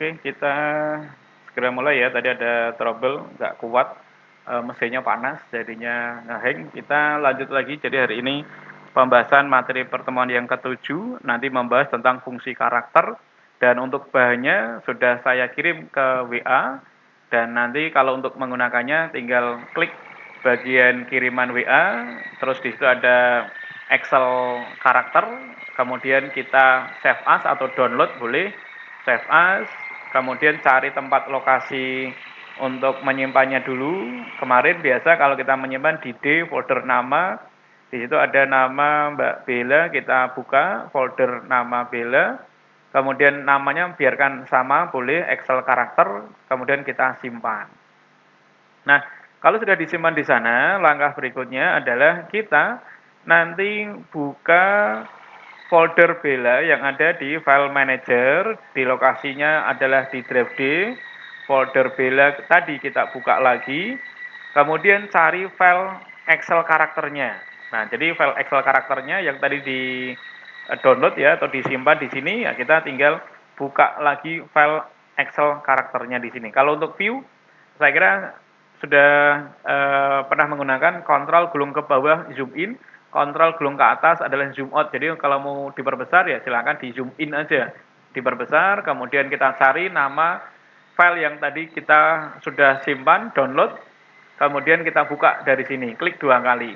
Oke, kita segera mulai ya. Tadi ada trouble, nggak kuat, mesinnya panas, jadinya ngehang. Kita lanjut lagi. Jadi hari ini pembahasan materi pertemuan yang ketujuh, nanti membahas tentang fungsi karakter. Dan untuk bahannya sudah saya kirim ke WA. Dan nanti kalau untuk menggunakannya tinggal klik bagian kiriman WA, terus di situ ada Excel karakter, kemudian kita save as atau download boleh, save as, kemudian cari tempat lokasi untuk menyimpannya dulu. Kemarin biasa kalau kita menyimpan di D folder nama, di situ ada nama Mbak Bella, kita buka folder nama Bella, kemudian namanya biarkan sama, boleh Excel karakter, kemudian kita simpan. Nah, kalau sudah disimpan di sana, langkah berikutnya adalah kita nanti buka folder Bella yang ada di file manager, di lokasinya adalah di drive D, folder Bella tadi kita buka lagi, kemudian cari file Excel karakternya. Nah, jadi file Excel karakternya yang tadi di download ya atau disimpan di sini, ya kita tinggal buka lagi file Excel karakternya di sini. Kalau untuk view, saya kira sudah pernah menggunakan kontrol gulung ke bawah zoom in, kontrol gulung ke atas adalah zoom out. Jadi kalau mau diperbesar ya silakan di zoom in aja, diperbesar, kemudian kita cari nama file yang tadi kita sudah simpan, download, kemudian kita buka dari sini, klik 2 kali.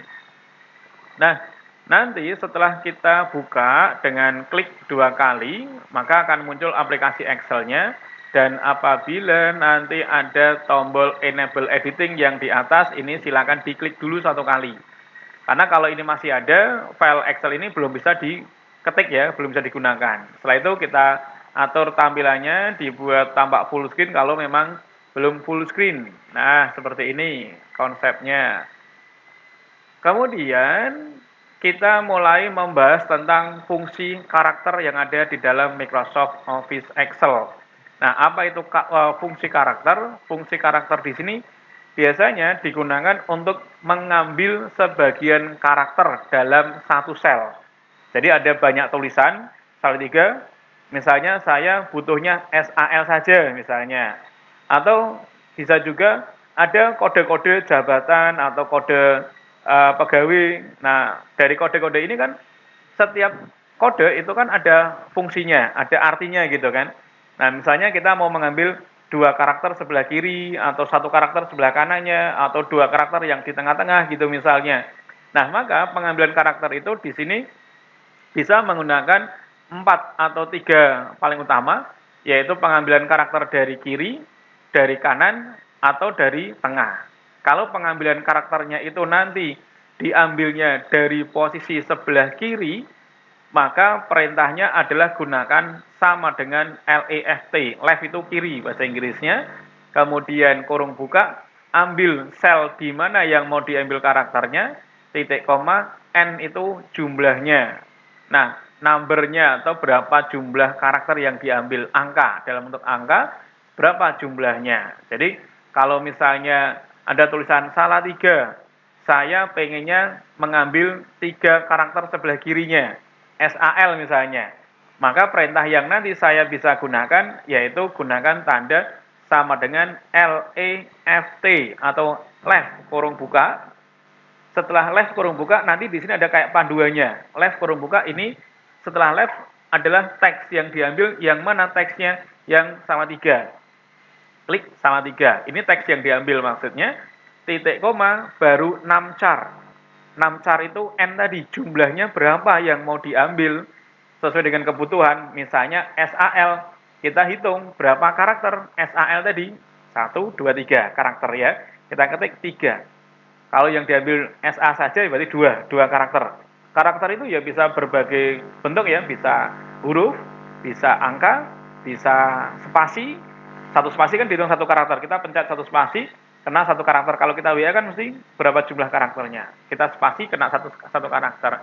Nah, nanti setelah kita buka dengan klik 2 kali, maka akan muncul aplikasi Excel-nya, dan apabila nanti ada tombol enable editing yang di atas, ini silakan diklik dulu 1 kali. Karena kalau ini masih ada, file Excel ini belum bisa diketik ya, belum bisa digunakan. Setelah itu kita atur tampilannya, dibuat tampak full screen kalau memang belum full screen. Nah, seperti ini konsepnya. Kemudian kita mulai membahas tentang fungsi karakter yang ada di dalam Microsoft Office Excel. Nah, apa itu fungsi karakter? Fungsi karakter di sini biasanya digunakan untuk mengambil sebagian karakter dalam satu sel. Jadi ada banyak tulisan, sel 3, misalnya saya butuhnya SAL saja misalnya. Atau bisa juga ada kode-kode jabatan atau kode pegawai. Nah, dari kode-kode ini kan setiap kode itu kan ada fungsinya, ada artinya gitu kan. Nah, misalnya kita mau mengambil 2 karakter sebelah kiri atau 1 karakter sebelah kanannya atau 2 karakter yang di tengah-tengah gitu misalnya. Nah, maka pengambilan karakter itu di sini bisa menggunakan 4 atau 3 paling utama, yaitu pengambilan karakter dari kiri, dari kanan, atau dari tengah. Kalau pengambilan karakternya itu nanti diambilnya dari posisi sebelah kiri, maka perintahnya adalah gunakan sama dengan left, left itu kiri bahasa Inggrisnya, kemudian kurung buka, ambil sel di mana yang mau diambil karakternya, titik koma, n itu jumlahnya. Nah, numbernya atau berapa jumlah karakter yang diambil, angka, dalam bentuk angka, berapa jumlahnya. Jadi, kalau misalnya ada tulisan salah 3, saya pengennya mengambil 3 karakter sebelah kirinya, SAL misalnya. Maka perintah yang nanti saya bisa gunakan, yaitu gunakan tanda sama dengan LEFT atau left kurung buka. Setelah left kurung buka, nanti di sini ada kayak panduannya. Left kurung buka ini setelah left adalah teks yang diambil, yang mana teksnya yang sama 3. Klik sama 3. Ini teks yang diambil maksudnya. Titik koma baru 6 char. 6 char itu N tadi jumlahnya berapa yang mau diambil sesuai dengan kebutuhan. Misalnya SAL, kita hitung berapa karakter SAL tadi. 1, 2, 3 karakter ya. Kita ketik 3. Kalau yang diambil SA saja berarti 2 karakter. Karakter itu ya bisa berbagai bentuk ya, bisa huruf, bisa angka, bisa spasi. 1 spasi kan dihitung 1 karakter. Kita pencet 1 spasi, kena 1 karakter. Kalau kita WA kan mesti berapa jumlah karakternya. Kita spasi kena satu karakter.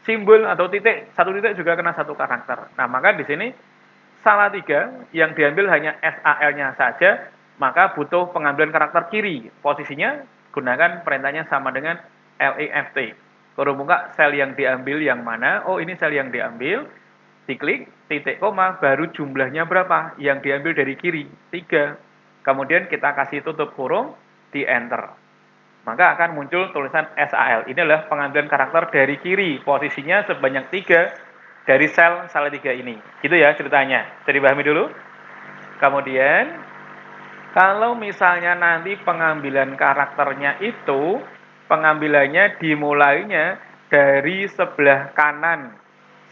Simbol atau titik, 1 titik juga kena 1 karakter. Nah, maka di sini salah 3 yang diambil hanya SAL-nya saja, maka butuh pengambilan karakter kiri. Posisinya gunakan perintahnya sama dengan left. Kurung buka sel yang diambil yang mana? Oh, ini sel yang diambil. diklik, titik koma, baru jumlahnya berapa yang diambil dari kiri, 3. Kemudian kita kasih tutup kurung, di enter. Maka akan muncul tulisan SAL. Ini adalah pengambilan karakter dari kiri, posisinya sebanyak 3 dari sel Salatiga ini. Gitu ya ceritanya. Jadi dipahami dulu. Kemudian, kalau misalnya nanti pengambilan karakternya itu, pengambilannya dimulainya dari sebelah kanan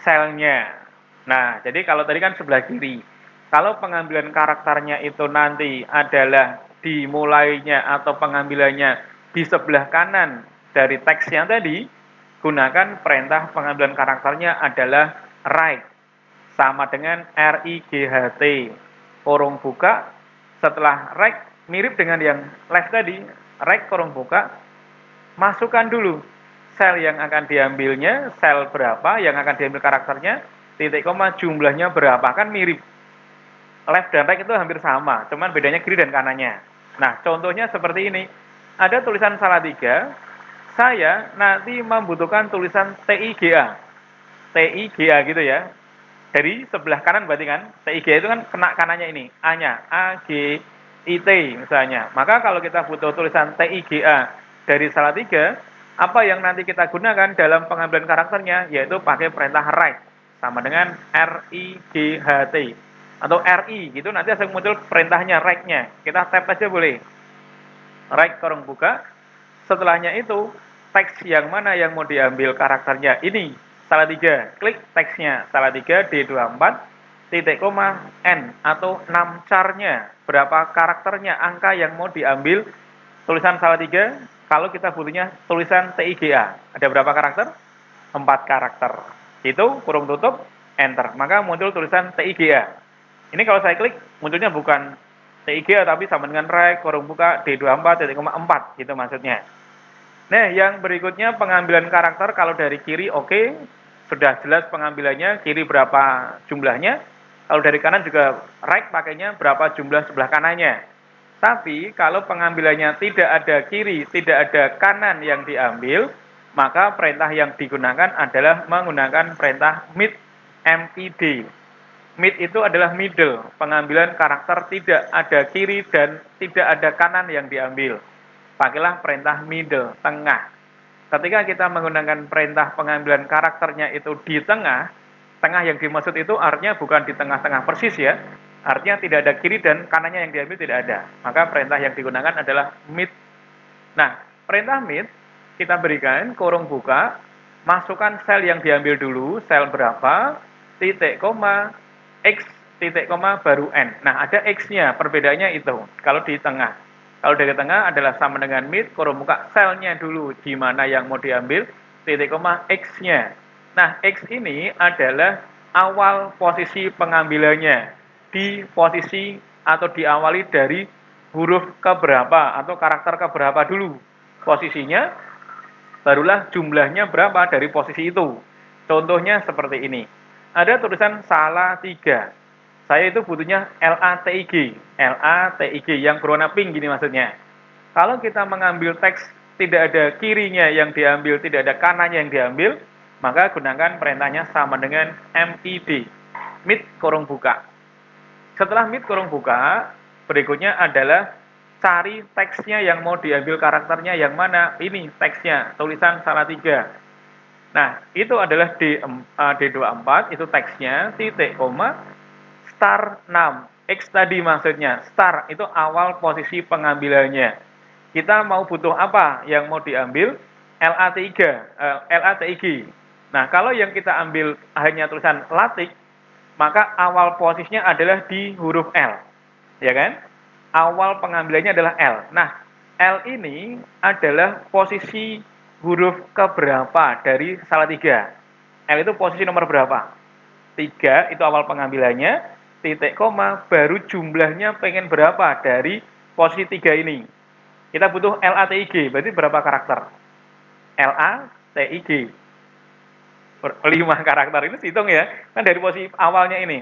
selnya. Nah, jadi kalau tadi kan sebelah kiri. Kalau pengambilan karakternya itu nanti adalah dimulainya atau pengambilannya di sebelah kanan dari teks yang tadi, gunakan perintah pengambilan karakternya adalah right. Sama dengan RIGHT. Kurung buka, setelah right, mirip dengan yang left tadi, right kurung buka, masukkan dulu sel yang akan diambilnya, sel berapa yang akan diambil karakternya, titik koma jumlahnya berapa, kan mirip. Left dan right itu hampir sama, cuman bedanya kiri dan kanannya. Nah, contohnya seperti ini. Ada tulisan Salatiga, saya nanti membutuhkan tulisan TIGA. TIGA gitu ya. Dari sebelah kanan berarti kan, TIGA itu kan kena kanannya ini, A-nya, A-G-I-T misalnya. Maka kalau kita butuh tulisan TIGA dari Salatiga, apa yang nanti kita gunakan dalam pengambilan karakternya, yaitu pakai perintah right, sama dengan RIGHT atau RI gitu, nanti akan muncul perintahnya right-nya. Kita tap aja boleh. Right kurung buka. Setelahnya itu teks yang mana yang mau diambil karakternya ini Salatiga. Klik teksnya Salatiga D24 titik koma N atau 6 charnya. Berapa karakternya, angka yang mau diambil tulisan Salatiga. Kalau kita butuhnya tulisan TIGA. Ada berapa karakter? 4 karakter. Itu kurung tutup, enter. Maka muncul tulisan TIGA. Ini kalau saya klik, munculnya bukan TIGA, tapi sama dengan right, kurung buka, D24, titik koma 4, gitu maksudnya. Nah, yang berikutnya pengambilan karakter, kalau dari kiri, oke, sudah jelas pengambilannya, kiri berapa jumlahnya. Kalau dari kanan juga right, pakainya berapa jumlah sebelah kanannya. Tapi, kalau pengambilannya tidak ada kiri, tidak ada kanan yang diambil, maka perintah yang digunakan adalah menggunakan perintah mid, MID. Mid itu adalah middle, pengambilan karakter tidak ada kiri dan tidak ada kanan yang diambil. Pakailah perintah middle, tengah. Ketika kita menggunakan perintah pengambilan karakternya itu di tengah, tengah yang dimaksud itu artinya bukan di tengah-tengah persis ya, artinya tidak ada kiri dan kanannya yang diambil tidak ada. Maka perintah yang digunakan adalah mid. Nah, perintah mid kita berikan kurung buka, masukkan sel yang diambil dulu, sel berapa, titik koma, X, titik koma, baru N. Nah, ada X-nya, perbedaannya itu. Kalau di tengah. Kalau dari tengah adalah sama dengan mid, kurung buka selnya dulu, di mana yang mau diambil, titik koma, X-nya. Nah, X ini adalah awal posisi pengambilannya. Di posisi atau diawali dari huruf keberapa atau karakter keberapa dulu. Posisinya, barulah jumlahnya berapa dari posisi itu. Contohnya seperti ini. Ada tulisan Salatiga. Saya itu butuhnya LATIG. LATIG yang berwarna pink gini maksudnya. Kalau kita mengambil teks tidak ada kirinya yang diambil, tidak ada kanannya yang diambil, maka gunakan perintahnya sama dengan MID. Mid kurung buka. Setelah mid kurung buka, berikutnya adalah cari teksnya yang mau diambil karakternya yang mana. Ini teksnya, tulisan Salatiga. Nah, itu adalah D24, itu teksnya, titik, koma, star 6. X tadi maksudnya, star itu awal posisi pengambilannya. Kita mau butuh apa yang mau diambil? LATIG. Nah, kalau yang kita ambil hanya tulisan latik, maka awal posisinya adalah di huruf L. Ya kan? Awal pengambilannya adalah L. Nah, L ini adalah posisi huruf keberapa dari Salatiga. L itu posisi nomor berapa? 3 itu awal pengambilannya, titik koma, baru jumlahnya pengen berapa dari posisi 3 ini. Kita butuh LATIG, berarti berapa karakter? LATIG. 5 karakter, ini hitung ya. Kan dari posisi awalnya ini.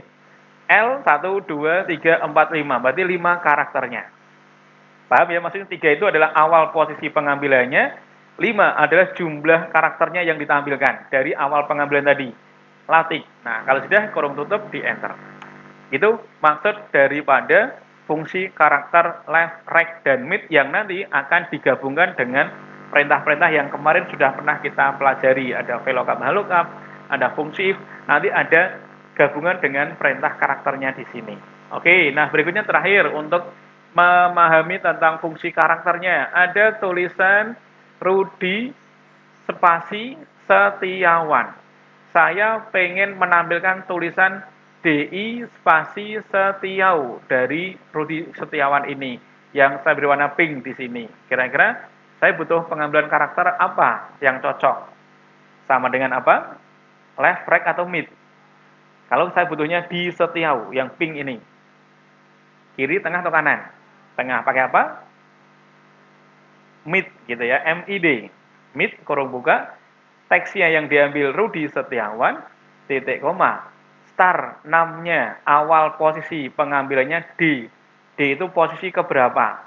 L, 1, 2, 3, 4, 5. Berarti 5 karakternya. Paham ya? Maksudnya 3 itu adalah awal posisi pengambilannya, 5 adalah jumlah karakternya yang ditampilkan dari awal pengambilan tadi. latih. Nah, kalau sudah kurung tutup di enter. Itu maksud daripada fungsi karakter left, right, dan mid yang nanti akan digabungkan dengan perintah-perintah yang kemarin sudah pernah kita pelajari. Ada VLOOKUP, HLOOKUP, ada fungsi if, nanti ada gabungan dengan perintah karakternya di sini. Oke, nah berikutnya terakhir untuk memahami tentang fungsi karakternya. Ada tulisan Rudi spasi Setiawan. Saya pengen menampilkan tulisan DI spasi Setiau dari Rudi Setiawan ini yang saya beri warna pink di sini. Kira-kira saya butuh pengambilan karakter apa yang cocok? Sama dengan apa? Left, right, atau mid? Kalau saya butuhnya di Setiau yang pink ini. Kiri, tengah, atau kanan? Tengah pakai apa? Mid gitu ya, MID. Mid kurung buka, teksnya yang diambil Rudi Setiawan, titik koma, star namanya, awal posisi pengambilannya D. D itu posisi keberapa?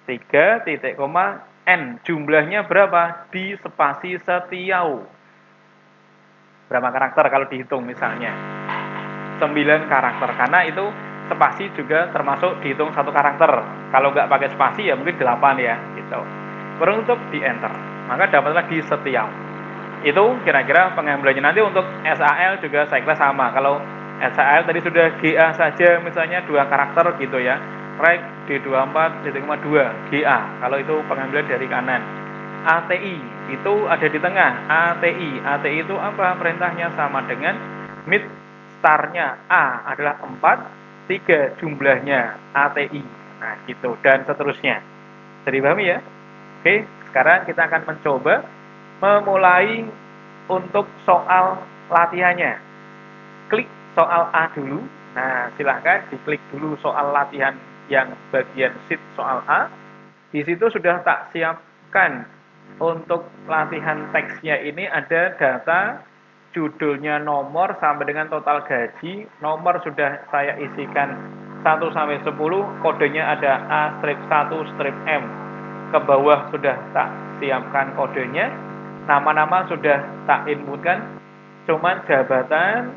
3 titik koma N, jumlahnya berapa? Di spasi Setiau. Berapa karakter kalau dihitung misalnya? 9 karakter, karena itu spasi juga termasuk dihitung satu karakter. Kalau nggak pakai spasi ya mungkin 8 ya, gitu. Beruntuk di enter, maka dapatlah di Setiau. Itu kira-kira pengambilannya. Nanti untuk SAL juga saya kira sama. Kalau SAL tadi sudah GA saja misalnya 2 karakter gitu ya. Right D24 2 GA. Kalau itu pengambilan dari kanan. ATI itu ada di tengah. ATI itu apa? Perintahnya sama dengan mid, startnya A adalah 4, 3 jumlahnya ATI. Nah, gitu dan seterusnya. Bisa dipahami ya? Oke, sekarang kita akan mencoba memulai untuk soal latihannya. Klik soal A dulu. Nah, silahkan diklik dulu soal latihan yang bagian sheet soal A. Di situ sudah tak siapkan untuk latihan teksnya ini ada data, judulnya nomor sampai dengan total gaji. Nomor sudah saya isikan 1 sampai 10, kodenya ada A-1-M. Ke bawah sudah tak siapkan kodenya. Nama-nama sudah tak inputkan, cuman jabatan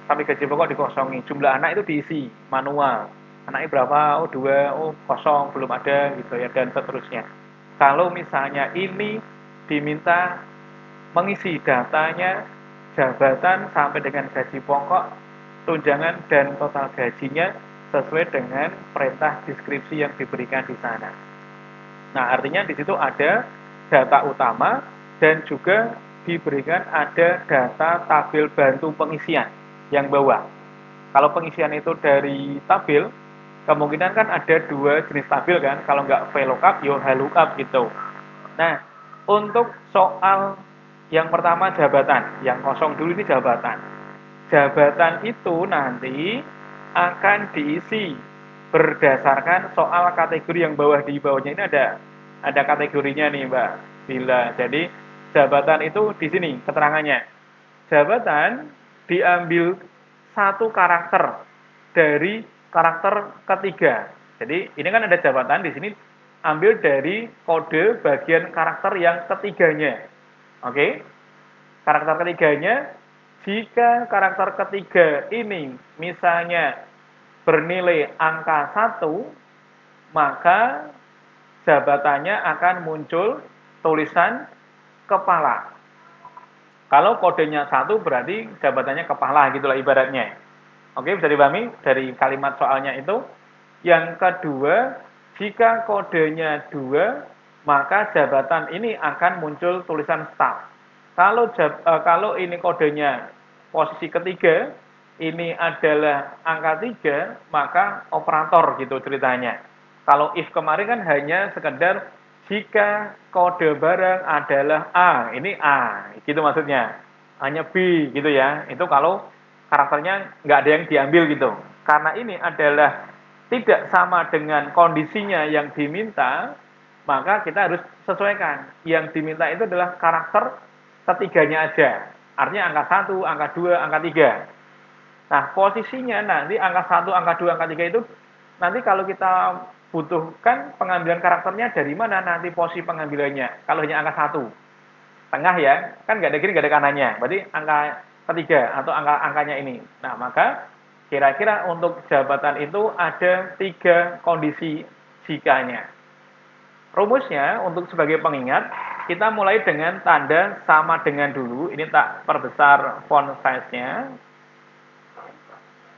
sampai gaji pokok dikosongi. Jumlah anak itu diisi manual. Anaknya berapa? Oh 2, oh kosong, belum ada gitu ya, dan seterusnya. Kalau misalnya ini diminta mengisi datanya, jabatan sampai dengan gaji pokok, tunjangan dan total gajinya sesuai dengan perintah deskripsi yang diberikan di sana. Nah, artinya di situ ada data utama dan juga diberikan ada data tabel bantu pengisian yang bawah. Kalau pengisian itu dari tabel, kemungkinan kan ada 2 jenis tabel kan, kalau nggak VLOOKUP, ya HLOOKUP gitu. Nah, untuk soal yang pertama jabatan, yang kosong dulu ini jabatan. Jabatan itu nanti akan diisi berdasarkan soal kategori yang di bawahnya ini ada kategorinya nih Mbak Bila. Jadi jabatan itu di sini keterangannya. Jabatan diambil satu karakter dari karakter ketiga. Jadi ini kan ada jabatan di sini ambil dari kode bagian karakter yang ketiganya. Oke? Karakter ketiganya, jika karakter ketiga ini misalnya bernilai angka 1, maka jabatannya akan muncul tulisan kepala. Kalau kodenya 1 berarti jabatannya kepala gitulah ibaratnya. Oke, bisa dipahami dari kalimat soalnya itu. Yang kedua, jika kodenya 2, maka jabatan ini akan muncul tulisan staff. Kalau ini kodenya posisi ketiga, ini adalah angka 3, maka operator gitu ceritanya. Kalau if kemarin kan hanya sekedar jika kode barang adalah A, ini A, gitu maksudnya. Hanya B gitu ya. Itu kalau karakternya nggak ada yang diambil gitu. Karena ini adalah tidak sama dengan kondisinya yang diminta, maka kita harus sesuaikan. Yang diminta itu adalah karakter ketiganya aja. Artinya angka 1, angka 2, angka 3. Nah, posisinya nanti angka 1, angka 2, angka 3 itu nanti kalau kita butuhkan pengambilan karakternya dari mana nanti posisi pengambilannya. Kalau hanya angka 1, tengah ya, kan nggak ada kiri, nggak ada kanannya. Berarti angka ketiga atau angkanya ini. Nah, maka kira-kira untuk jabatan itu ada 3 kondisi jikanya. Rumusnya untuk sebagai pengingat, kita mulai dengan tanda sama dengan dulu. Ini tak perbesar font size-nya.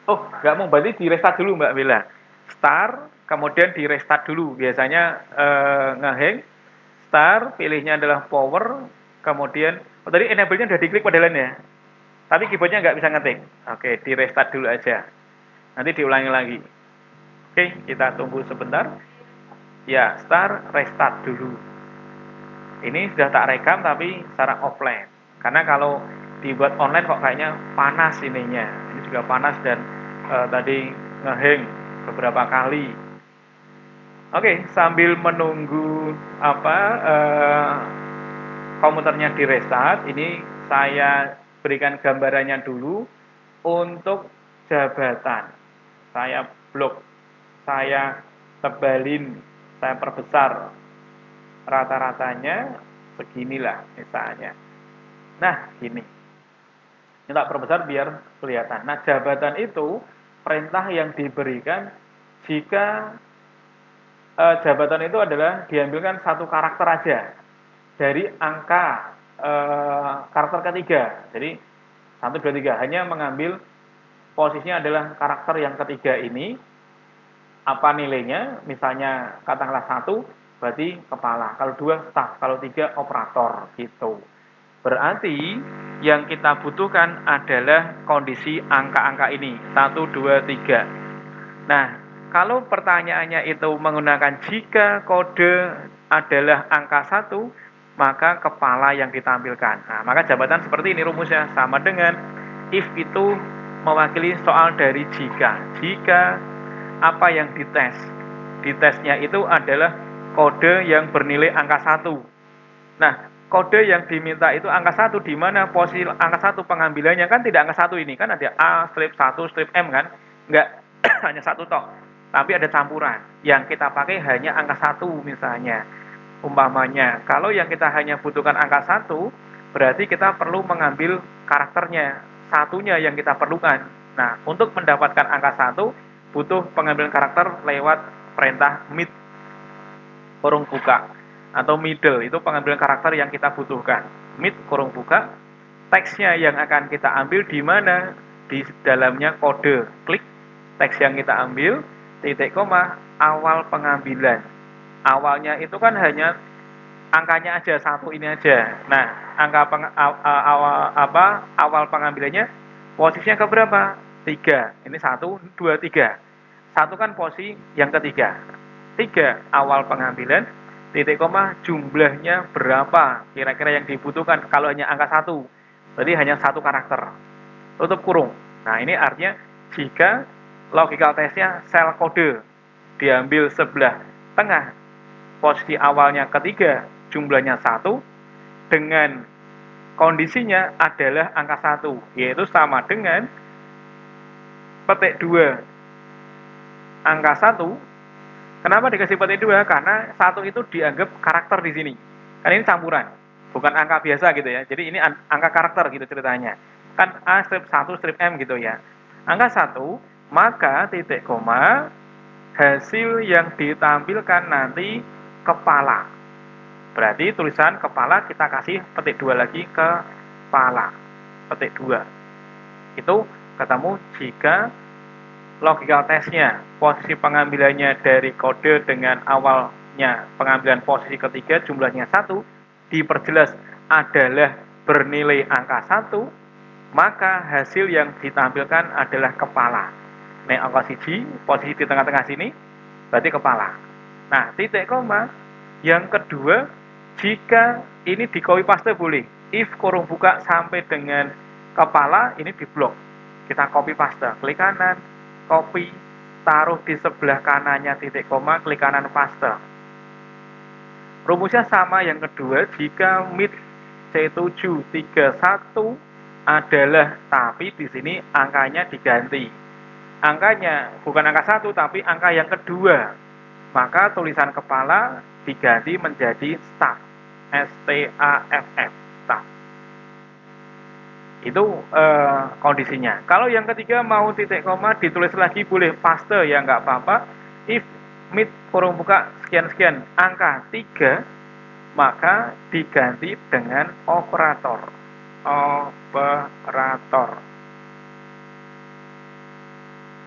Oh, nggak mau, berarti di restart dulu Mbak Bella. Start, kemudian di restart dulu. Biasanya ngehang, start, pilihnya adalah power, kemudian, oh tadi enable-nya udah diklik padahal ya. Tapi keyboardnya nggak bisa ngetik. Oke, di restart dulu aja. Nanti diulangi lagi. Oke, kita tunggu sebentar. Ya, start, restart dulu. Ini sudah tak rekam tapi secara offline. Karena kalau dibuat online kok kayaknya panas ininya. Ini juga panas dan tadi ngehang beberapa kali. Oke, sambil menunggu komputernya di restart, ini saya berikan gambarannya dulu untuk jabatan. Saya blok, saya tebalin, saya perbesar rata-ratanya beginilah misalnya. Nah, gini. Ini tak perbesar biar kelihatan. Nah, jabatan itu perintah yang diberikan jika jabatan itu adalah diambilkan satu karakter aja dari angka karakter ketiga. Jadi 1, 2, 3 hanya mengambil posisinya adalah karakter yang ketiga ini. Apa nilainya? Misalnya katakanlah 1 berarti kepala, kalau 2 staff, kalau 3 operator gitu. Berarti yang kita butuhkan adalah kondisi angka-angka ini 1, 2, 3. Nah, kalau pertanyaannya itu menggunakan jika kode adalah angka 1, maka kepala yang ditampilkan. Nah, maka jabatan seperti ini rumusnya sama dengan if itu mewakili soal dari jika. Jika apa yang dites? Ditesnya itu adalah kode yang bernilai angka 1. Nah, kode yang diminta itu angka 1, di mana posisi angka 1 pengambilannya kan tidak angka 1 ini, kan ada A, strip 1, strip M kan? Enggak hanya 1 tok, tapi ada campuran. Yang kita pakai hanya angka 1 misalnya. Umpamanya, kalau yang kita hanya butuhkan angka 1, berarti kita perlu mengambil karakternya, satunya yang kita perlukan. Nah, untuk mendapatkan angka 1, butuh pengambilan karakter lewat perintah mid kurung buka atau middle, itu pengambilan karakter yang kita butuhkan. Mid kurung buka, teksnya yang akan kita ambil di mana? Di dalamnya kode. Klik teks yang kita ambil, titik koma, awal pengambilan. Awalnya itu kan hanya angkanya aja, 1 ini aja. Nah, angka awal pengambilannya posisinya ke berapa? 3. Ini 1, 2, 3. 1 kan posisi yang ketiga. 3 awal pengambilan, titik koma, jumlahnya berapa kira-kira yang dibutuhkan. Kalau hanya angka 1, berarti hanya 1 karakter. Tutup kurung. Nah, ini artinya jika logical testnya sel kode diambil sebelah tengah, posisi awalnya ketiga, jumlahnya 1, dengan kondisinya adalah angka 1, yaitu sama dengan petik 2 angka 1. Kenapa dikasih petik 2? Karena 1 itu dianggap karakter di sini. Kan ini campuran, bukan angka biasa gitu ya. Jadi ini angka karakter gitu ceritanya. Kan A strip 1 strip M gitu ya. Angka 1, maka titik koma, hasil yang ditampilkan nanti kepala. Berarti tulisan kepala kita kasih petik 2 lagi, kepala. Petik 2. Itu ketemu jika logical testnya, posisi pengambilannya dari kode dengan awalnya pengambilan posisi ketiga jumlahnya 1, diperjelas adalah bernilai angka 1, maka hasil yang ditampilkan adalah kepala. Nek angka siji, posisi di tengah-tengah sini, berarti kepala. Nah, titik koma, yang kedua, jika ini di copy paste boleh. If kurung buka sampai dengan kepala, ini di blok. Kita copy paste, klik kanan, copy, taruh di sebelah kanannya titik koma, klik kanan paste. Rumusnya sama yang kedua, jika mid C731 adalah, tapi di sini angkanya diganti. Angkanya bukan angka 1 tapi angka yang kedua. Maka tulisan kepala diganti menjadi staff. S T A F F, staff. Itu kondisinya. Kalau yang ketiga mau titik koma ditulis lagi boleh, paste ya nggak apa-apa. If mid kurung buka sekian-sekian angka 3, maka diganti dengan operator. Operator.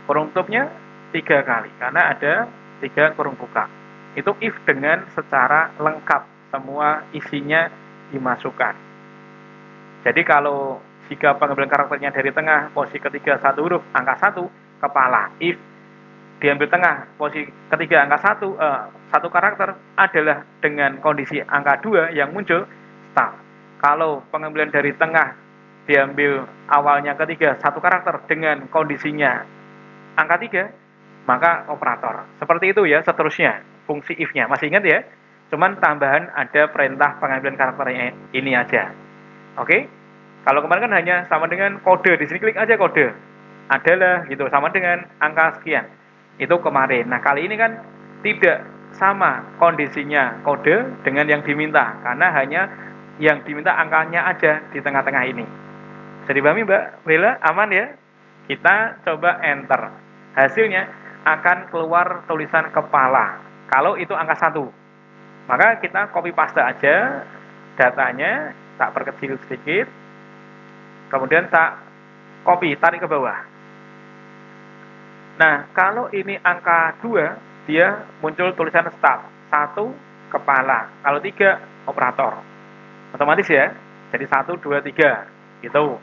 Kurung tutupnya 3 kali karena ada 3 kurung buka. Itu if dengan secara lengkap, semua isinya dimasukkan. Jadi kalau jika pengambilan karakternya dari tengah, posisi ketiga satu huruf, angka 1, kepala. If diambil tengah, posisi ketiga angka 1, satu karakter adalah dengan kondisi angka 2 yang muncul, start. Kalau pengambilan dari tengah diambil awalnya ketiga satu karakter dengan kondisinya angka 3, maka operator. Seperti itu ya seterusnya, fungsi if-nya. Masih ingat ya? Cuman tambahan ada perintah pengambilan karakternya ini aja. Oke? Kalau kemarin kan hanya sama dengan kode, di sini klik aja kode. Adalah gitu, sama dengan angka sekian. Itu kemarin. Nah, kali ini kan tidak sama kondisinya kode dengan yang diminta, karena hanya yang diminta angkanya aja di tengah-tengah ini. Bisa dipahami Mbak Bella? Aman ya? Kita coba enter. Hasilnya akan keluar tulisan kepala. Kalau itu angka 1. Maka kita copy paste aja datanya, tak perkecil sedikit, kemudian tak copy, tarik ke bawah. Nah, kalau ini angka 2, dia muncul tulisan start. 1, kepala. Kalau 3, operator. Otomatis ya. Jadi 1, 2, 3. Gitu.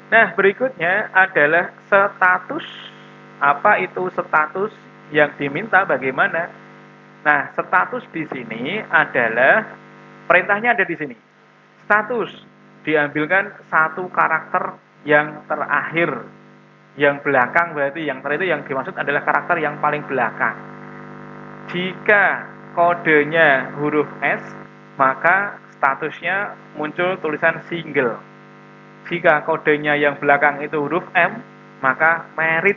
Nah, berikutnya adalah status. Apa itu status yang diminta bagaimana? Nah, status di sini adalah perintahnya ada di sini. Status diambilkan satu karakter yang terakhir. Yang belakang berarti yang itu yang dimaksud adalah karakter yang paling belakang. Jika kodenya huruf S, maka statusnya muncul tulisan single. Jika kodenya yang belakang itu huruf M, maka merit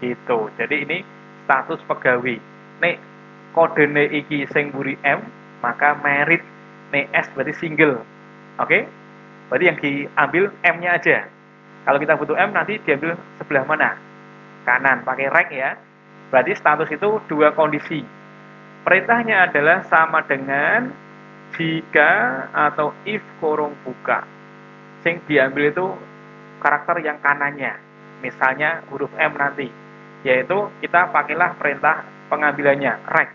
gitu. Jadi ini status pegawai. Nek kodene iki sing mburi M, maka merit. Nek S berarti single. Oke? Berarti yang diambil M-nya aja. Kalau kita butuh M nanti diambil sebelah mana? Kanan, pakai rek ya. Berarti status itu dua kondisi. Perintahnya adalah sama dengan jika atau if kurung buka. Sing diambil itu karakter yang kanannya. Misalnya huruf M nanti. Yaitu kita pakailah perintah pengambilannya, rek.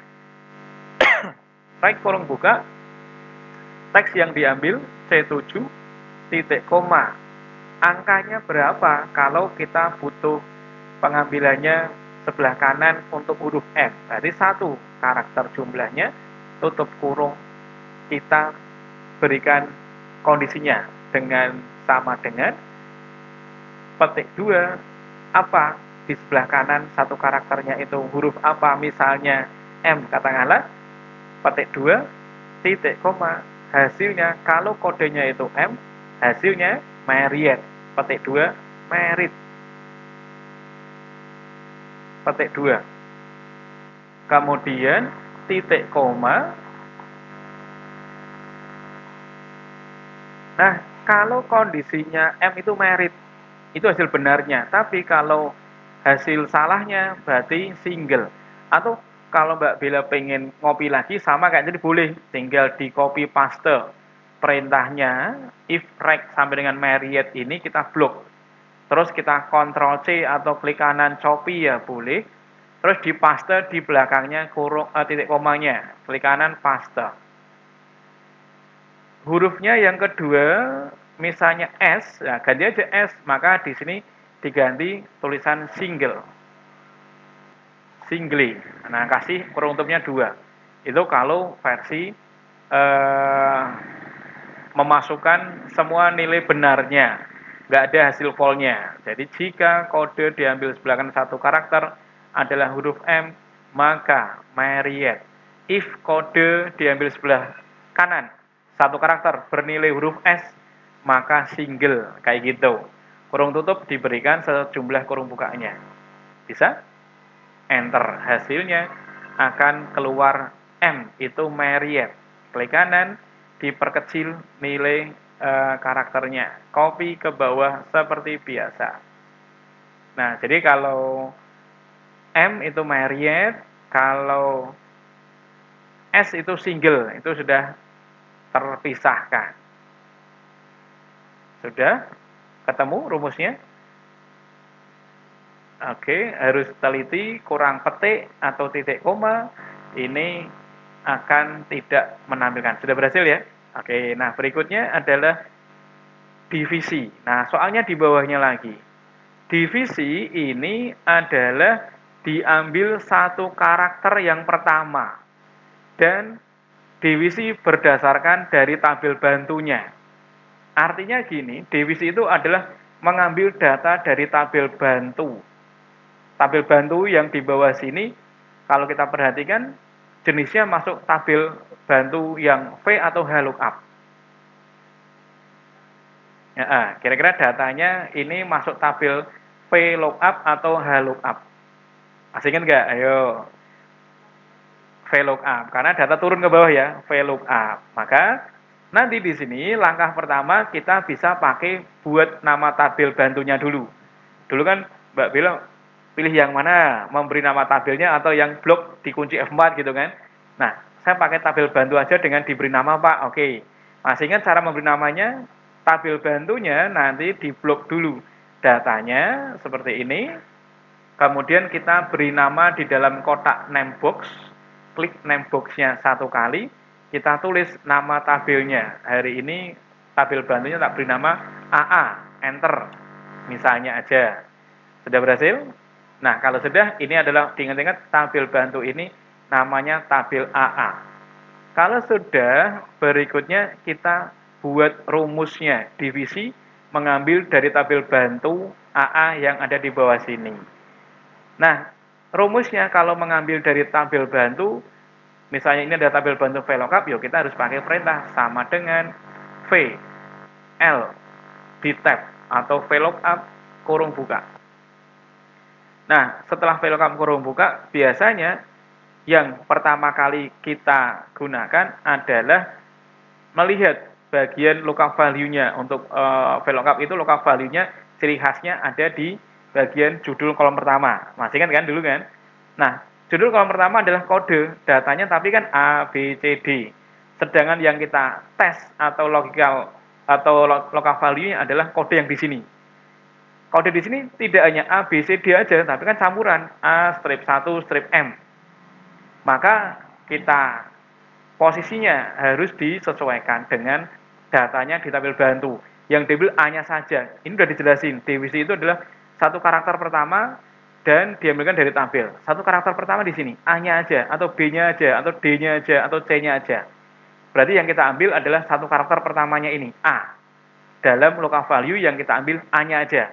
Rek kurung buka, teks yang diambil C7, titik koma. Angkanya berapa kalau kita butuh pengambilannya sebelah kanan untuk huruf M? Berarti 1 karakter jumlahnya, tutup kurung, kita berikan kondisinya dengan sama dengan petik 2, apa di sebelah kanan satu karakternya itu huruf apa, misalnya M katakanlah, petik 2, titik koma, hasilnya kalau kodenya itu M, hasilnya Marriott, petik 2, merit, petik 2. Kemudian titik koma. Nah, kalau kondisinya M itu merit, itu hasil benarnya. Tapi kalau hasil salahnya berarti single. Atau kalau Mbak Bella pengen ngopi lagi sama kayak jadi boleh, tinggal di copy paste perintahnya if rek sampai dengan Marriott ini kita blok. Terus kita Ctrl C atau klik kanan copy ya boleh. Terus di paste di belakangnya kurung titik komanya, klik kanan paste. Hurufnya yang kedua misalnya S, nah ganti aja S, maka di sini diganti tulisan single. Single. Nah, kasih kurung tutupnya 2. Itu kalau versi memasukkan semua nilai benarnya, nggak ada hasil call-nya. Jadi jika kode diambil sebelah kanan satu karakter adalah huruf M, maka Marriott. If kode diambil sebelah kanan satu karakter bernilai huruf S, maka single, kayak gitu. Kurung tutup diberikan sejumlah kurung bukanya. Bisa? Enter. Hasilnya akan keluar M, itu Marriott. Klik kanan, diperkecil nilai karakternya. Copy ke bawah seperti biasa. Nah, jadi kalau M itu married, kalau S itu single, itu sudah terpisahkan. Sudah ketemu rumusnya? Oke, harus teliti, kurang petik atau titik koma, ini akan tidak menampilkan. Sudah berhasil ya? Oke, nah berikutnya adalah divisi. Nah, soalnya di bawahnya lagi. Divisi ini adalah diambil satu karakter yang pertama dan divisi berdasarkan dari tabel bantunya. Artinya gini, divisi itu adalah mengambil data dari tabel bantu. Tabel bantu yang di bawah sini, kalau kita perhatikan, jenisnya masuk tabel bantu yang V atau H lookup. Ya, kira-kira datanya ini masuk tabel V lookup atau H lookup. Masih ingat nggak? Ayo. V lookup, karena data turun ke bawah ya, V lookup. Maka nanti di sini langkah pertama kita bisa pakai buat nama tabel bantunya dulu. Dulu kan Mbak bilang pilih yang mana, memberi nama tabelnya atau yang blok dikunci F4 gitu kan. Nah, saya pakai tabel bantu aja dengan diberi nama Pak. Oke. Masih ingat cara memberi namanya? Tabel bantunya nanti diblok dulu datanya seperti ini. Kemudian kita beri nama di dalam kotak name box. Klik name box-nya satu kali. Kita tulis nama tabelnya. Hari ini tabel bantunya tak beri nama AA. Enter. Misalnya aja. Sudah berhasil? Nah, kalau sudah, ini adalah diingat-ingat tabel bantu ini namanya tabel AA. Kalau sudah, berikutnya kita buat rumusnya, divisi mengambil dari tabel bantu AA yang ada di bawah sini. Nah, rumusnya kalau mengambil dari tabel bantu, misalnya ini ada tabel bantu VLOOKUP, yuk kita harus pakai perintah sama dengan V, L, di tab, atau VLOOKUP kurung buka. Nah, setelah VLOOKUP kurung buka, biasanya yang pertama kali kita gunakan adalah melihat bagian lookup value-nya. Untuk VLOOKUP itu lookup value-nya ciri khasnya ada di bagian judul kolom pertama. Masih kan dulu kan? Nah, judul kolom pertama adalah kode datanya tapi kan A, B, C, D. Sedangkan yang kita tes atau logical atau lookup value-nya adalah kode yang di sini. Kode di sini tidak hanya A, B, C, D aja, tapi kan campuran A, strip 1, strip M. Maka kita posisinya harus disesuaikan dengan datanya di tabel bantu. Yang diambil A-nya saja. Ini sudah dijelasin. Divisi itu adalah satu karakter pertama dan diambilkan dari tabel. Satu karakter pertama di sini, A-nya aja, atau B-nya aja, atau D-nya aja, atau C-nya aja. Berarti yang kita ambil adalah satu karakter pertamanya ini, A. Dalam lookup value yang kita ambil A-nya aja.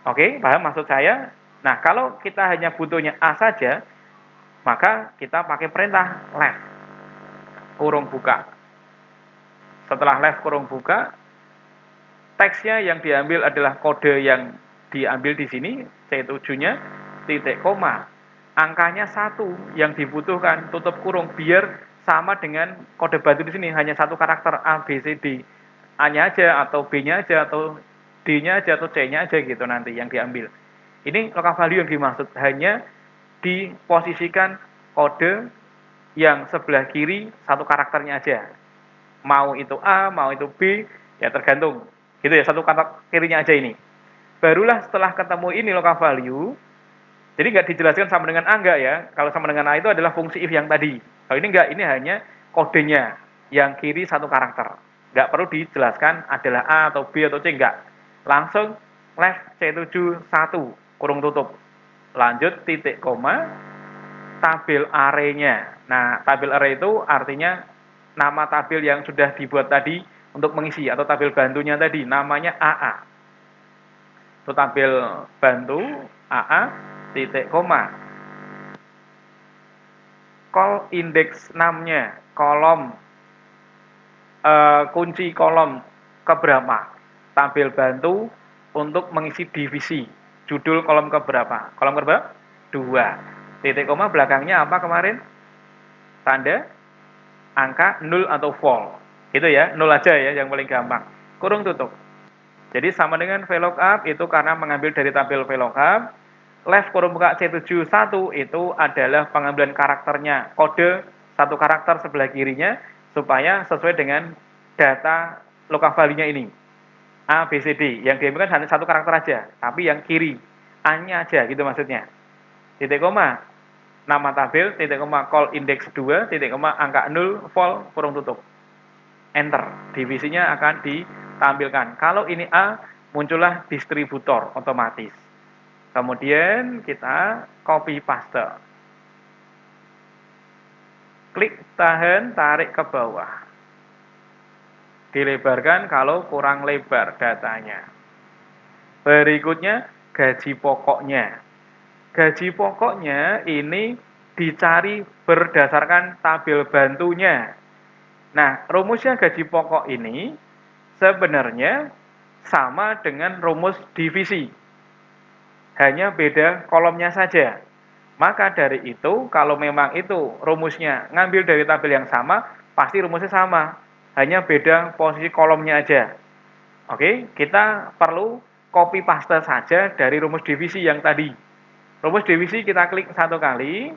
Oke, paham maksud saya? Nah, kalau kita hanya butuhnya A saja, maka kita pakai perintah left kurung buka. Setelah left kurung buka, teksnya yang diambil adalah kode yang diambil di sini, C7-nya, titik koma. Angkanya 1 yang dibutuhkan, tutup kurung, biar sama dengan kode bantu di sini, hanya satu karakter A, B, C, D. A-nya aja, atau B-nya aja, atau D-nya aja, atau C-nya aja gitu nanti yang diambil. Ini lookup value yang dimaksud, hanya diposisikan kode yang sebelah kiri satu karakternya aja. Mau itu A, mau itu B, ya tergantung. Gitu ya, satu karakter kirinya aja ini. Barulah setelah ketemu ini lookup value, jadi nggak dijelaskan sama dengan A enggak ya. Kalau sama dengan A itu adalah fungsi if yang tadi. Kalau ini enggak, ini hanya kodenya yang kiri satu karakter. Nggak perlu dijelaskan adalah A atau B atau C, enggak. Langsung left C7 1 kurung tutup. Lanjut titik koma, tabel array-nya. Nah, tabel array itu artinya nama tabel yang sudah dibuat tadi untuk mengisi atau tabel bantunya tadi namanya AA. Itu tabel bantu AA titik koma. Call index 6-nya, kolom kunci kolom keberapa? Tabel bantu untuk mengisi divisi. Judul kolom keberapa? Kolom keberapa? 2. Titik koma belakangnya apa kemarin? Tanda angka 0 atau fall. Gitu ya, 0 aja ya yang paling gampang. kurung tutup. Jadi sama dengan VLOOKUP itu karena mengambil dari tabel VLOOKUP. Left kurung buka C71 itu adalah pengambilan karakternya, kode satu karakter sebelah kirinya supaya sesuai dengan data lookup value-nya ini. A, B, C, D. Yang diambilkan hanya satu karakter aja, tapi yang kiri A-nya aja gitu maksudnya. Titik koma nama tabel, titik koma call index 2, titik koma angka 0, vol, kurung tutup. Enter. Divisinya akan ditampilkan. Kalau ini A, muncullah distributor otomatis. Kemudian kita copy paste. Klik tahan, tarik ke bawah. Dilebarkan kalau kurang lebar datanya. Berikutnya gaji pokoknya. Gaji pokoknya ini dicari berdasarkan tabel bantunya. Nah, rumusnya gaji pokok ini sebenarnya sama dengan rumus divisi. Hanya beda kolomnya saja. Maka dari itu, kalau memang itu rumusnya ngambil dari tabel yang sama, pasti rumusnya sama. Hanya beda posisi kolomnya aja. Oke, kita perlu copy paste saja dari rumus divisi yang tadi. Rumus divisi kita klik satu kali,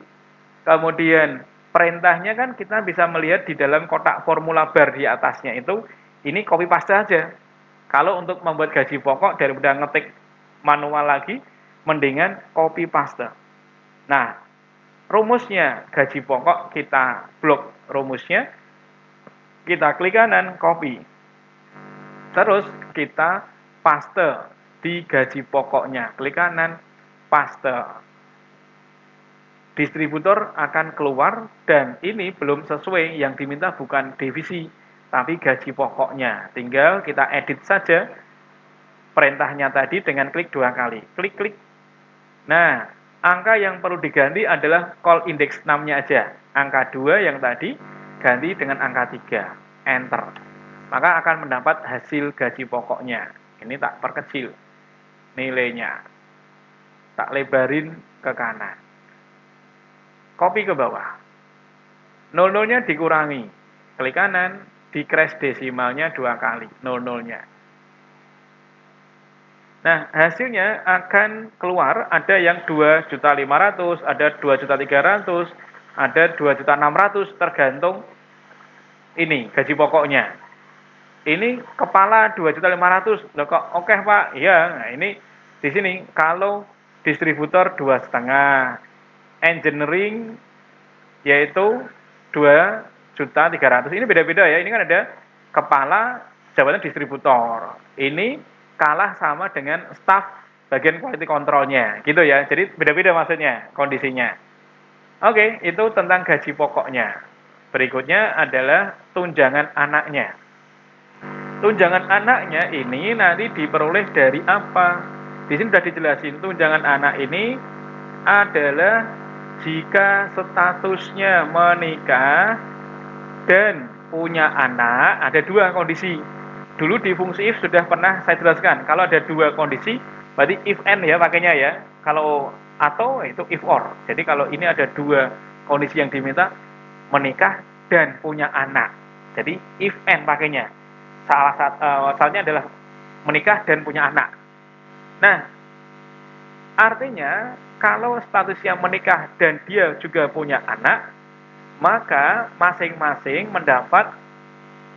kemudian perintahnya kan kita bisa melihat di dalam kotak formula bar di atasnya itu, ini copy paste aja. Kalau untuk membuat gaji pokok daripada ngetik manual lagi, mendingan copy paste. Nah, rumusnya gaji pokok kita blok rumusnya, kita klik kanan copy. Terus kita paste di gaji pokoknya, klik kanan paste. Distributor akan keluar dan ini belum sesuai, yang diminta bukan divisi tapi gaji pokoknya. Tinggal kita edit saja perintahnya tadi dengan klik 2 kali. Klik-klik. Nah, angka yang perlu diganti adalah call index 6-nya aja. Angka 2 yang tadi ganti dengan angka 3. Enter. Maka akan mendapat hasil gaji pokoknya. Ini tak perkecil nilainya. Tak lebarin ke kanan. Copy ke bawah. 00-nya dikurangi. Klik kanan, di crash desimalnya 2 kali. 00-nya. Nah, hasilnya akan keluar ada yang 2.500.000, ada 2.300.000, ada 2.600.000 tergantung ini gaji pokoknya. Ini kepala 2.500.000. Loh kok oke, Pak? Iya, nah ini di sini kalau distributor 2,5, engineering yaitu 2.300.000. Ini beda-beda ya. Ini kan ada kepala jabatan distributor. Ini kalah sama dengan staff bagian quality controlnya, gitu ya. Jadi beda-beda maksudnya kondisinya. Oke, itu tentang gaji pokoknya. Berikutnya adalah tunjangan anaknya. Tunjangan anaknya ini nanti diperoleh dari apa? Di sini sudah dijelasin, tunjangan anak ini adalah jika statusnya menikah dan punya anak, ada 2 kondisi. Dulu di fungsi if sudah pernah saya jelaskan, kalau ada 2 kondisi, berarti if and ya pakainya ya. Kalau atau itu if or. Jadi kalau ini ada 2 kondisi yang diminta, menikah dan punya anak. Jadi if and pakainya. Asalnya adalah menikah dan punya anak. Nah, artinya kalau statusnya menikah dan dia juga punya anak, maka masing-masing mendapat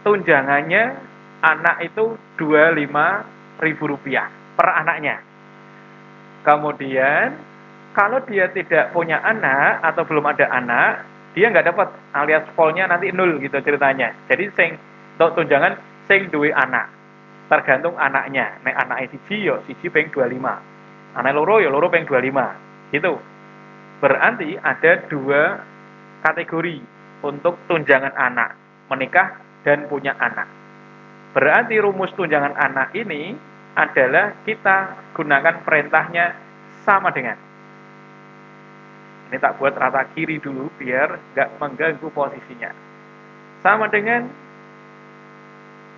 tunjangannya anak itu Rp25.000 per anaknya. Kemudian kalau dia tidak punya anak atau belum ada anak, dia nggak dapat, alias volnya nanti 0 gitu ceritanya. Jadi untuk tunjangan sing duwe anak, tergantung anaknya. Nek anaknya siji ping 25. Anak loro ya loro ping 25. Gitu. Berarti ada 2 kategori untuk tunjangan anak, menikah dan punya anak. Berarti rumus tunjangan anak ini adalah kita gunakan perintahnya sama dengan. Ini tak buat rata kiri dulu biar nggak mengganggu posisinya. Sama dengan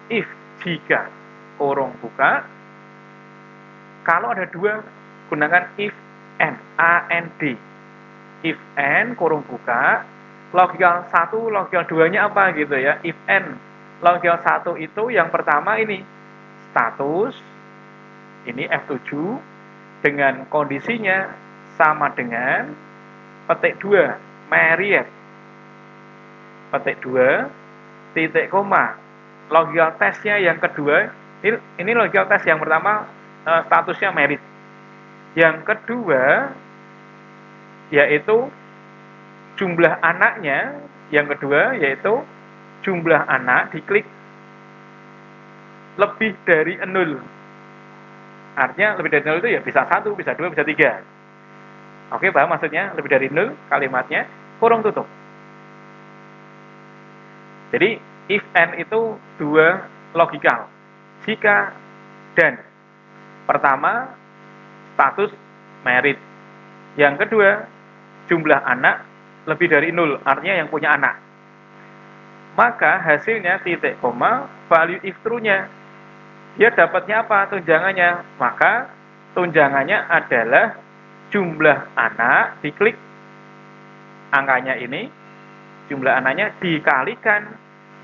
if, jika kurung buka. Kalau ada 2, gunakan if and, and. If and kurung buka. Logikal 1, logikal 2-nya apa gitu ya. If and logikal 1 itu yang pertama ini, status, ini F7, dengan kondisinya sama dengan petik 2, Marriott. Petik 2, titik koma. Logical testnya yang kedua, ini logical test yang pertama statusnya married. Yang kedua, yaitu jumlah anaknya, yang kedua yaitu jumlah anak diklik lebih dari 0. Artinya lebih dari 0 itu ya bisa 1, bisa 2, bisa 3. Oke, paham maksudnya? Lebih dari 0 kalimatnya, kurung tutup. Jadi, if and itu dua logikal. Jika dan. Pertama, status married. Yang kedua, jumlah anak lebih dari 0, artinya yang punya anak. Maka hasilnya titik koma, value if true-nya. Dia dapatnya apa tunjangannya? Maka tunjangannya adalah jumlah anak diklik angkanya ini, jumlah anaknya dikalikan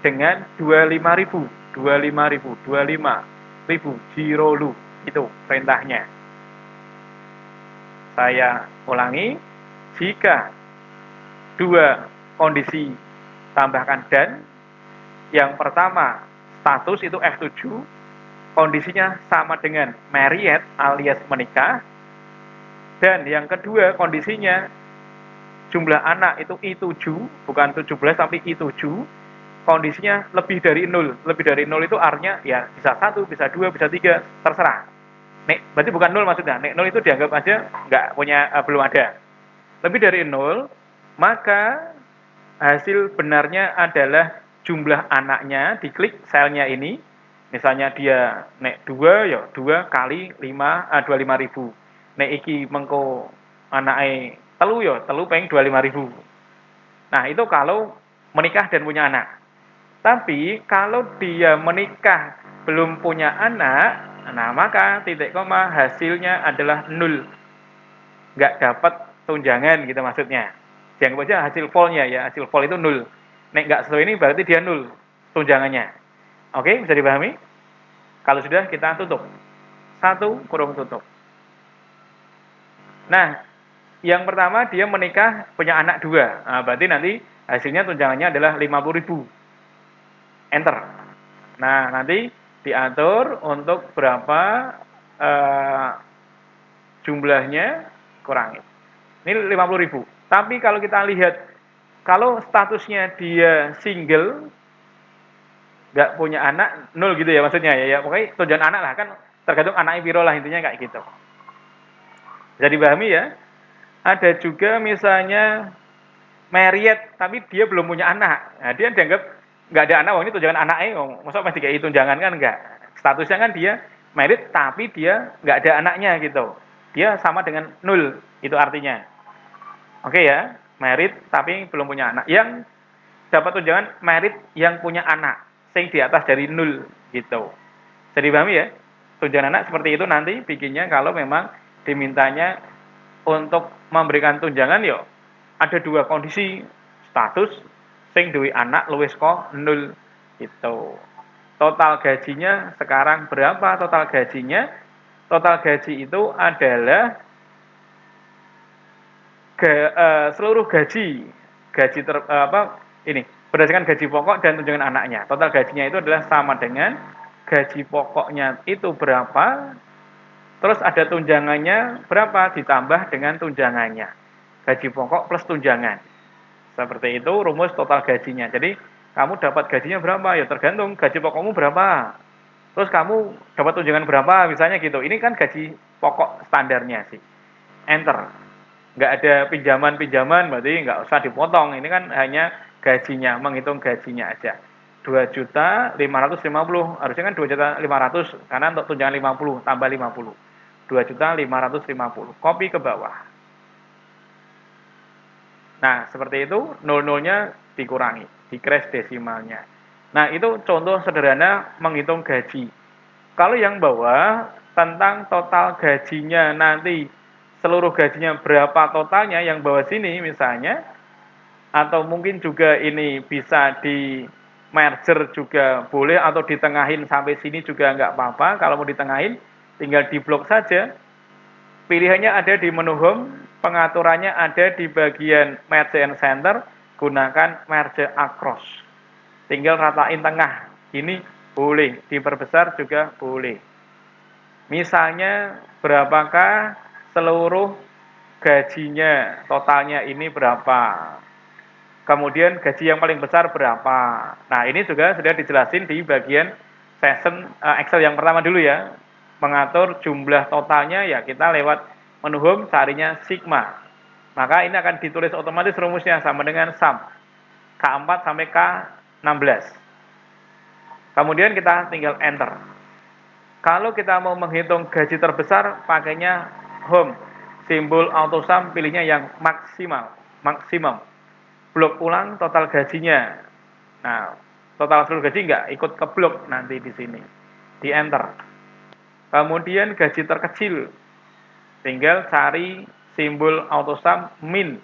dengan 25.000, 25.000, jirolu, itu perintahnya. Saya ulangi, jika dua kondisi tambahkan dan, yang pertama status itu F7, kondisinya sama dengan married alias menikah, dan yang kedua kondisinya jumlah anak itu I7, bukan 17 tapi I7, kondisinya lebih dari 0. Lebih dari 0 itu artinya ya bisa 1, bisa 2, bisa 3, terserah. Nek, berarti bukan 0 maksudnya. Nek 0 itu dianggap aja nggak punya, belum ada. Lebih dari 0, maka hasil benarnya adalah jumlah anaknya, diklik selnya ini. Misalnya dia nek 2, ya 2 kali 25.000. Nek iki mengko anake telu, ya telu peng 25.000. Nah, itu kalau menikah dan punya anak. Tapi kalau dia menikah belum punya anak, nah maka titik koma hasilnya adalah 0. Nggak dapat tunjangan gitu maksudnya. Jangan aja hasil fallnya ya, hasil fall itu 0. Nek nggak sesuai ini berarti dia 0 tunjangannya. Oke, bisa dipahami? Kalau sudah, kita tutup. 1 kurung tutup. Nah, yang pertama dia menikah punya anak 2. Nah, berarti nanti hasilnya tunjangannya adalah 50.000. Enter. Nah, nanti diatur untuk berapa jumlahnya, kurangi. Ini 50.000. Tapi kalau kita lihat, kalau statusnya dia single, nggak punya anak, 0 gitu ya maksudnya ya. Pokoknya tunjangan anak lah, kan tergantung anaknya piro lah, intinya kayak gitu. Bisa dipahami ya? Ada juga misalnya married tapi dia belum punya anak. Nah, dia dianggap nggak ada anak, ini tunjangan anaknya, masa masih kayak tunjangan, kan enggak. Statusnya kan dia married tapi dia nggak ada anaknya gitu. Dia sama dengan 0, itu artinya. Oke ya, married tapi belum punya anak. Yang dapat tunjangan married yang punya anak, sing di atas dari 0 gitu. Jadi pahami ya? Tunjangan anak seperti itu nanti bikinnya kalau memang dimintanya untuk memberikan tunjangan, yo ada dua kondisi, status sing duwe anak luwih saka 0 gitu. Total gajinya sekarang berapa total gajinya? Total gaji itu adalah seluruh gaji ini berdasarkan gaji pokok dan tunjangan anaknya. Total gajinya itu adalah sama dengan gaji pokoknya itu berapa, terus ada tunjangannya berapa ditambah dengan tunjangannya. Gaji pokok plus tunjangan. Seperti itu rumus total gajinya. Jadi kamu dapat gajinya berapa? Ya tergantung gaji pokokmu berapa. Terus kamu dapat tunjangan berapa misalnya gitu. Ini kan gaji pokok standarnya sih. Enter. Nggak ada pinjaman-pinjaman, berarti nggak usah dipotong. Ini kan hanya gajinya, menghitung gajinya aja. 2.550.000, harusnya kan 2.500.000 karena untuk tunjangan 50 tambah 50. 2.550.000. Copy ke bawah. Nah, seperti itu, 0-0-nya dikurangi, di crash desimalnya. Nah, itu contoh sederhana menghitung gaji. Kalau yang bawah, tentang total gajinya nanti, seluruh gajinya berapa totalnya, yang bawah sini misalnya, atau mungkin juga ini bisa di merger juga boleh, atau ditengahin sampai sini juga nggak apa-apa. Kalau mau ditengahin, tinggal diblok saja. Pilihannya ada di menu home, pengaturannya ada di bagian merge and center, gunakan merge across. Tinggal ratain tengah, ini boleh, diperbesar juga boleh. Misalnya berapakah seluruh gajinya, totalnya ini berapa. Kemudian gaji yang paling besar berapa. Nah, ini juga sudah dijelasin di bagian session Excel yang pertama dulu ya. Mengatur jumlah totalnya ya kita lewat menu home, carinya sigma. Maka ini akan ditulis otomatis rumusnya sama dengan sum K4 sampai K16. Kemudian kita tinggal enter. Kalau kita mau menghitung gaji terbesar, pakainya home. Simbol auto sum, pilihnya yang maksimum. Blok ulang total gajinya. Nah, total seluruh gaji nggak ikut ke blok nanti di sini. Di enter. Kemudian gaji terkecil. Tinggal cari simbol auto sum min.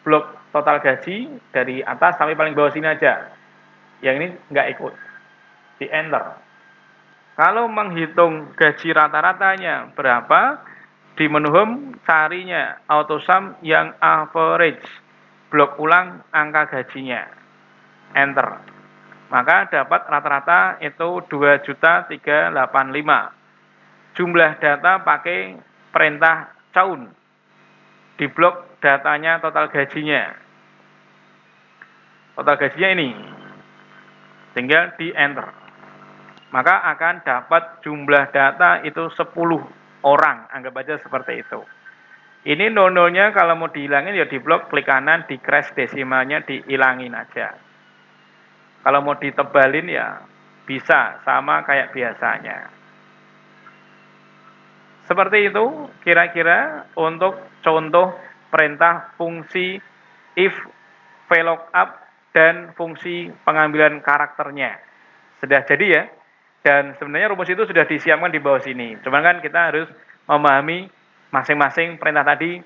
Blok total gaji dari atas sampai paling bawah sini aja. Yang ini nggak ikut. Di enter. Kalau menghitung gaji rata-ratanya berapa, di menu home carinya auto sum yang average. Blok ulang angka gajinya. Enter. Maka dapat rata-rata itu 2.385. Jumlah data pakai perintah caun. Di blok datanya total gajinya. Total gajinya ini. Tinggal di enter. Maka akan dapat jumlah data itu 10 orang. Anggap aja seperti itu. Ini nolnya kalau mau dihilangin ya di blok, klik kanan, di crash desimalnya dihilangin aja. Kalau mau ditebalin ya bisa, sama kayak biasanya. Seperti itu kira-kira untuk contoh perintah fungsi if, VLOOKUP, dan fungsi pengambilan karakternya. Sudah jadi ya, dan sebenarnya rumus itu sudah disiapkan di bawah sini. Cuman kan kita harus memahami masing-masing perintah tadi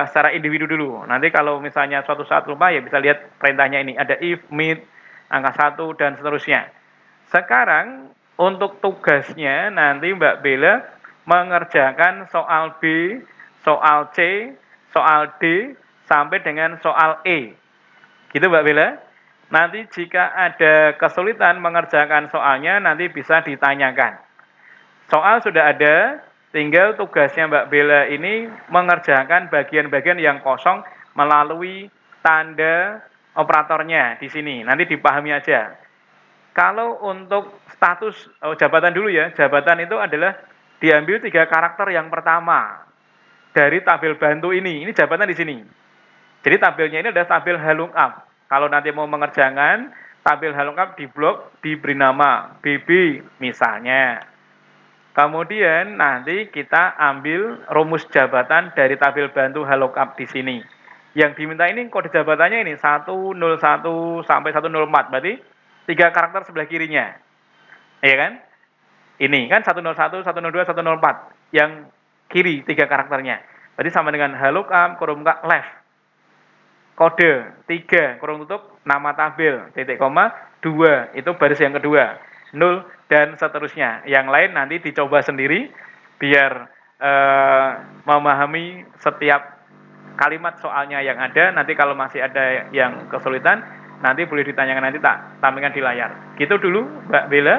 secara individu dulu. Nanti kalau misalnya suatu saat lupa ya bisa lihat perintahnya ini. Ada if, mid, angka 1, dan seterusnya. Sekarang untuk tugasnya nanti Mbak Bella mengerjakan soal B, soal C, soal D, sampai dengan soal E. Gitu Mbak Bella. Nanti jika ada kesulitan mengerjakan soalnya, nanti bisa ditanyakan. Soal sudah ada, tinggal tugasnya Mbak Bella ini mengerjakan bagian-bagian yang kosong melalui tanda operatornya di sini. Nanti dipahami aja. Kalau untuk status jabatan dulu ya, jabatan itu adalah diambil 3 karakter yang pertama dari tabel bantu ini. Ini jabatan di sini. Jadi tabelnya ini adalah tabel HLOOKUP. Kalau nanti mau mengerjakan tabel HLOOKUP di blok diberi nama BB misalnya. Kemudian nanti kita ambil rumus jabatan dari tabel bantu HLOOKUP di sini. Yang diminta ini kode jabatannya ini 101 sampai 104. Berarti 3 karakter sebelah kirinya. Iya kan? Ini kan 101, 102, 104. Yang kiri 3 karakternya. Berarti sama dengan HLOOKUP kurung left. Kode 3 kurung tutup nama tabel titik koma 2 itu baris yang kedua. 0 dan seterusnya. Yang lain nanti dicoba sendiri biar memahami setiap kalimat soalnya yang ada. Nanti kalau masih ada yang kesulitan, nanti boleh ditanyakan, nanti tak tampilkan di layar. Gitu dulu Mbak Bella.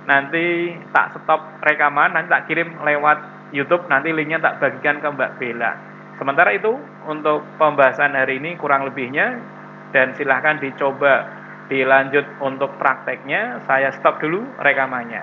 Nanti tak stop rekaman, nanti tak kirim lewat YouTube, nanti linknya tak bagikan ke Mbak Bella. Sementara itu untuk pembahasan hari ini kurang lebihnya, dan silahkan dicoba dilanjut untuk prakteknya. Saya stop dulu rekamannya.